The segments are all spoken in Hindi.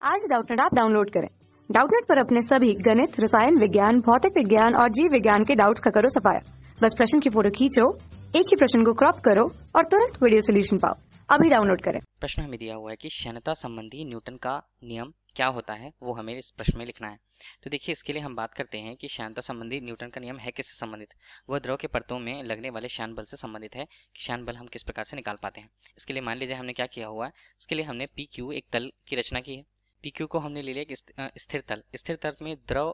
आज डाउटनेट ऐप डाउनलोड करें। डाउटनेट पर अपने सभी गणित, रसायन विज्ञान, भौतिक विज्ञान और जीव विज्ञान के डाउट्स का करो सफाया। बस प्रश्न की फोटो खींचो, एक ही प्रश्न को क्रॉप करो और तुरंत वीडियो सोल्यूशन पाओ। अभी डाउनलोड करें। प्रश्न हमें दिया हुआ है कि श्यानता संबंधी न्यूटन का नियम क्या होता है, वो हमें इस प्रश्न में लिखना है। तो देखिए, इसके लिए हम बात करते हैं कि श्यानता संबंधी न्यूटन का नियम है किससे संबंधित। वह द्रव के परतों में लगने वाले श्यान बल से संबंधित है कि श्यान बल हम किस प्रकार से निकाल पाते हैं। इसके लिए मान लीजिए हमने क्या किया हुआ है, इसके लिए हमने पी क्यू एक तल की रचना की है। पी क्यू को हमने ले लिया एक स्थिर तल में द्रव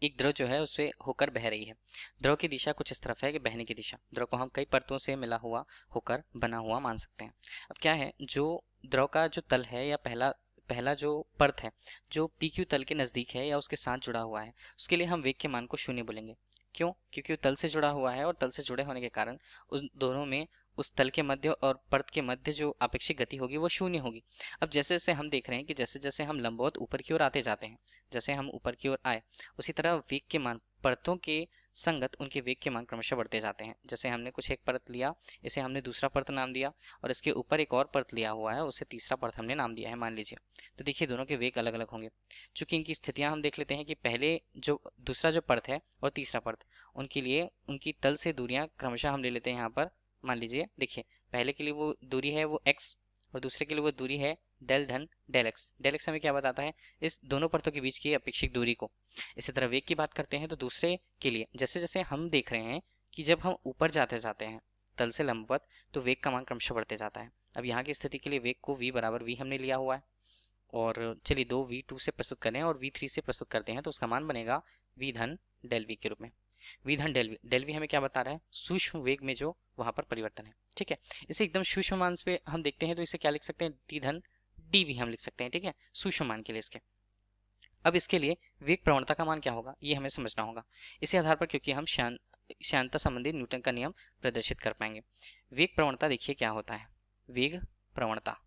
एक द्रव जो है उससे होकर बह रही है। द्रव की दिशा कुछ इस तरफ है कि बहने की दिशा। द्रव को हम कई परतों से मिला हुआ होकर बना हुआ मान सकते हैं। अब क्या है, जो द्रव का जो तल है या पहला पहला जो परत है जो पी क्यू तल के नजदीक है या उसके साथ जुड़ा हुआ है, उसके लिए हम वेग के मान को शून्य बोलेंगे। क्यों? क्योंकि वो तल से जुड़ा हुआ है और तल से जुड़े होने के कारण उस दोनों में, उस तल के मध्य और परत के मध्य जो आपेक्षिक गति होगी वो शून्य होगी। अब जैसे जैसे हम देख रहे हैं कि जैसे जैसे हम लंबवत ऊपर की ओर आते जाते हैं, जैसे हम ऊपर की ओर आए, उसी तरह वेग के मान परतों के संगत उनके वेग के मान क्रमशः बढ़ते जाते हैं। जैसे हमने कुछ एक परत लिया, इसे हमने दूसरा परत नाम दिया, और इसके ऊपर एक और परत लिया हुआ है, उसे तीसरा परत हमने नाम दिया है मान लीजिए। तो देखिए, दोनों के वेग अलग अलग होंगे। चूंकि इनकी स्थितियां हम देख लेते हैं कि पहले जो दूसरा जो परत है और तीसरा परत, उनके लिए उनकी तल से दूरियां क्रमशः हम ले लेते हैं यहाँ पर। मान लीजिए, देखिए, पहले के लिए वो दूरी है वो x और दूसरे के लिए वो दूरी है डेल धन डेल एक्स। डेल एक्स हमें क्या बताता है? इस दोनों परतों के बीच की अपेक्षिक दूरी को। इसी तरह वेग की बात करते हैं तो दूसरे के लिए जैसे जैसे हम देख रहे हैं कि जब हम ऊपर जाते जाते हैं तल से लंबवत, तो वेग का मान क्रमशः बढ़ते जाता है। अब यहाँ की स्थिति के लिए वेग को v बराबर v हमने लिया हुआ है, और चलिए दो v2 से प्रस्तुत करें और v3 से प्रस्तुत करते हैं तो उसका मान बनेगा v धन डेल v के रूप में। v धन डेल v, डेल v हमें क्या बता रहा है? सूक्ष्म वेग में जो वहां पर परिवर्तन है। ठीक है, इसे एकदम सूक्ष्म मान पे हम देखते हैं तो इसे क्या लिख सकते हैं? d धन dv हम लिख सकते हैं। ठीक है, सूक्ष्म मान के लिए इसके। अब इसके लिए वेग प्रवणता का मान क्या होगा, ये हमें समझना होगा। इसी आधार पर क्योंकि हम श्यानता संबंधी न्यूटन का नियम प्रदर्शित कर पाएंगे। वेग प्रवणता देखिए क्या होता है। वेग प्रवणता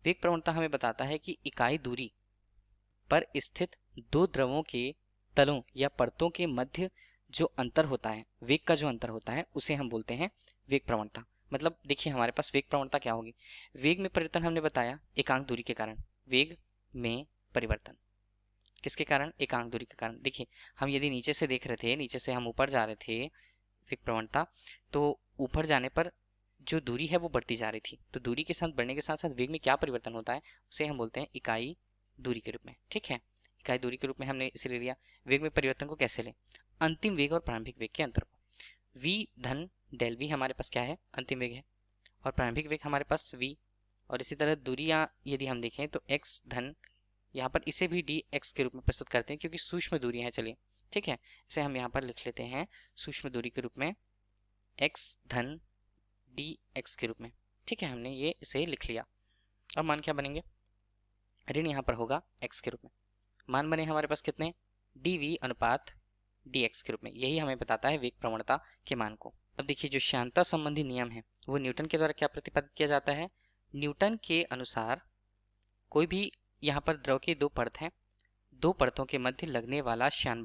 वेग प्रवणता हमें बताता है कि इकाई दूरी पर स्थित दो द्रवों के तलों या परतों के मध्य जो अंतर होता है, वेग का जो अंतर होता है, उसे हम बोलते हैं वेग प्रवणता। मतलब देखिए, हमारे पास वेग प्रवणता क्या होगी। वेग में परिवर्तन हमने बताया एकांक दूरी के कारण। वेग में परिवर्तन किसके कारण? एकांक दूरी के कारण। देखिए, हम यदि नीचे से देख रहे थे, नीचे से हम ऊपर जा रहे थे, वेग प्रवणता, तो ऊपर जाने पर जो दूरी है वो बढ़ती जा रही थी। तो दूरी के साथ बढ़ने के साथ साथ वेग में क्या परिवर्तन होता है, उसे हम बोलते हैं इकाई दूरी के रूप में। ठीक है, इकाई दूरी के रूप में हमने इसे ले लिया। वेग में परिवर्तन को कैसे लें? अंतिम वेग और प्रारंभिक वेग के अंतर को। v धन डेल v हमारे पास क्या है? अंतिम वेग है, और प्रारंभिक वेग हमारे पास v। और इसी तरह दूरियां यदि हम देखें तो x धन, यहाँ पर इसे भी dx के रूप में प्रस्तुत करते हैं क्योंकि सूक्ष्म दूरियां हैं। चलिए, ठीक है, इसे हम यहाँ पर लिख लेते हैं सूक्ष्म दूरी के रूप में x धन dx के रूप में। ठीक है, हमने ये इसे लिख लिया। अब मान क्या बनेंगे? ऋण यहाँ पर होगा x के रूप में। मान बने हमारे पास कितने? dv अनुपात dx के रूप में। यही हमें बताता है वेग प्रवणता के मान को। अब देखिए, जो श्यानता संबंधी नियम है वो न्यूटन के द्वारा क्या प्रतिपादित किया जाता है? न्यूटन के अनुसार कोई भी, यहाँ पर द्रव की दो परत हैं, दो परतों के मध्य लगने वाला श्यान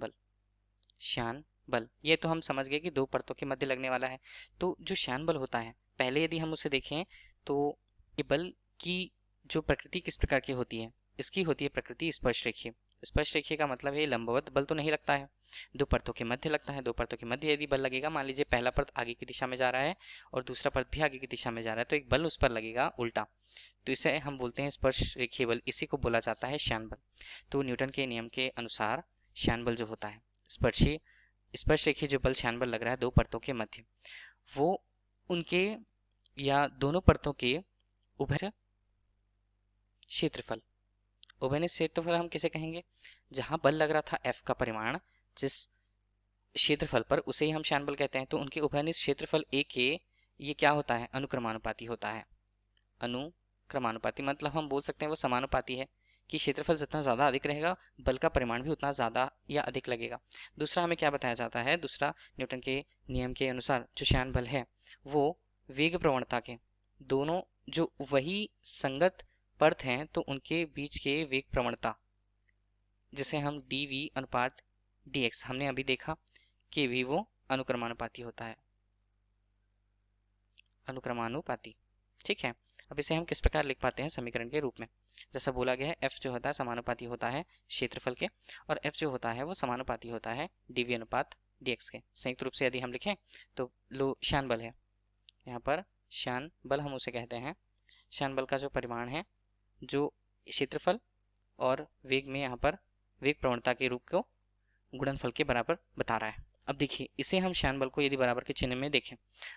बल, ये तो हम समझ गए कि दो परतों के मध्य लगने वाला है। तो जो श्यान बल होता है, पहले यदि हम उसे देखें तो ये बल की जो प्रकृति किस प्रकार की होती है? इसकी होती है प्रकृति स्पर्श रेखीय। स्पर्श रेखीय का मतलब है लंबवत बल तो नहीं लगता है, दो परतों के मध्य लगता है। दो परतों के मध्य यदि बल लगेगा, मान लीजिए पहला परत आगे की दिशा में जा रहा है और दूसरा परत भी आगे की दिशा में जा रहा है, तो एक बल उस पर लगेगा उल्टा, तो इसे हम बोलते हैं स्पर्श रेखीय बल। इसी को बोला जाता है श्यान बल। तो न्यूटन के नियम के अनुसार श्यान बल जो होता है, स्पर्श रेखीय जो बल श्यान बल लग रहा है दो परतों के मध्य, वो उनके या दोनों परतों के उभय क्षेत्रफल, उभयनिष्ठ क्षेत्रफल हम किसे कहेंगे? जहां बल लग रहा था F का परिमाण जिस क्षेत्रफल पर, उसे ही हम श्यान बल कहते हैं। तो उनके उभयनिष्ठ क्षेत्रफल A के, ये क्या होता है? अनुक्रमानुपाती होता है। अनुक्रमानुपाती मतलब हम बोल सकते हैं वो समानुपाती है कि क्षेत्रफल जितना ज्यादा अधिक रहेगा, बल का परिमाण भी उतना ज्यादा या अधिक लगेगा। दूसरा हमें क्या बताया जाता है? दूसरा, न्यूटन के नियम के अनुसार जो श्यान बल है वो वेग प्रवणता के दोनों जो वही संगत परत हैं, तो उनके बीच के वेग प्रवणता, जिसे हम dv अनुपात dx, हमने अभी देखा कि भी वो अनुक्रमानुपाती होता है, अनुक्रमानुपाती। ठीक है, अब इसे हम किस प्रकार लिख पाते हैं समीकरण के रूप में? जैसा बोला गया है F जो होता है समानुपाती होता है क्षेत्रफल के, और F जो होता है वो समानुपाती होता है dV अनुपात dx के। संयुक्त रूप से यदि हम लिखें तो लो श्यान बल है, यहाँ पर श्यान बल हम उसे कहते हैं। श्यान बल का जो परिमाण है जो क्षेत्रफल और वेग में यहाँ पर वेग प्रवणता के रूप को गुणनफल के बराबर बता रहा है। अब देखिए इसे हम श्यान बल को यदि बराबर के चिन्ह में देखें,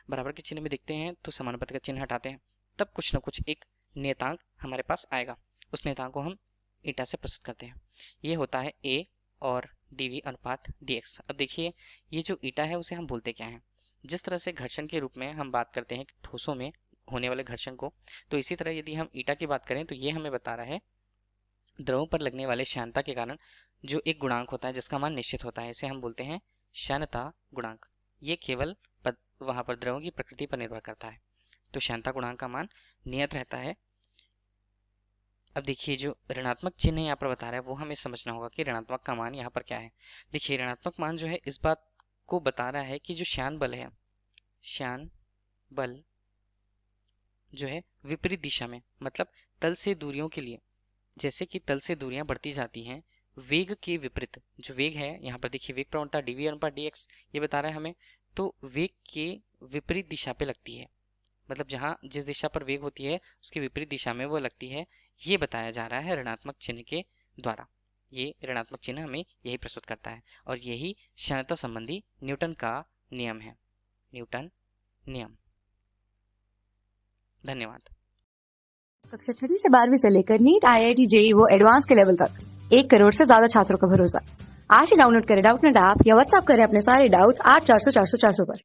बराबर के चिन्ह में देखते हैं तो समानुपाती का चिन्ह हटाते हैं, तब कुछ न कुछ एक नियतांक हमारे पास आएगा। उस नियतांक को हम ईटा से प्रस्तुत करते हैं। ये होता है a और dv अनुपात dx। अब देखिए ये जो ईटा है उसे हम बोलते क्या हैं? जिस तरह से घर्षण के रूप में हम बात करते हैं ठोसों में होने वाले घर्षण को, तो इसी तरह यदि हम ईटा की बात करें तो ये हमें बता रहा है द्रव पर लगने वाले श्यानता के कारण जो एक गुणांक होता है जिसका मान निश्चित होता है, इसे हम बोलते हैं श्यानता गुणांक। ये केवल वहां पर द्रव की प्रकृति पर निर्भर करता है, तो श्यानता गुणांक का मान नियत रहता है। अब देखिए जो ऋणात्मक चिन्ह यहाँ पर बता रहा है वो हमें समझना होगा कि ऋणात्मक का मान यहाँ पर क्या है। देखिए ऋणात्मक मान जो है इस बात को बता रहा है कि जो श्यान बल है, श्यान बल जो है विपरीत दिशा में, मतलब तल से दूरियों के लिए, जैसे कि तल से दूरियां बढ़ती जाती हैं वेग के विपरीत, जो वेग है यहाँ पर देखिए वेग प्रवणता dv अनुपात dx ये बता रहा है हमें, तो वेग के विपरीत दिशा पे लगती है, मतलब जहाँ जिस दिशा पर वेग होती है उसकी विपरीत दिशा में वो लगती है। ये बताया जा रहा है ऋणात्मक चिन्ह के द्वारा। ये ऋणात्मक चिन्ह हमें यही प्रस्तुत करता है और यही श्यानता संबंधी न्यूटन का नियम है, न्यूटन नियम। धन्यवाद। कक्षा 6 से 12वीं से लेकर नीट, IIT, JEE वो एडवांस के लेवल तक 1 करोड़ से ज्यादा छात्रों का भरोसा। आज ही डाउनलोड करें डाउटनेट ऐप या व्हाट्सएप करें अपने सारे डाउट्स 8400 400 400 पर।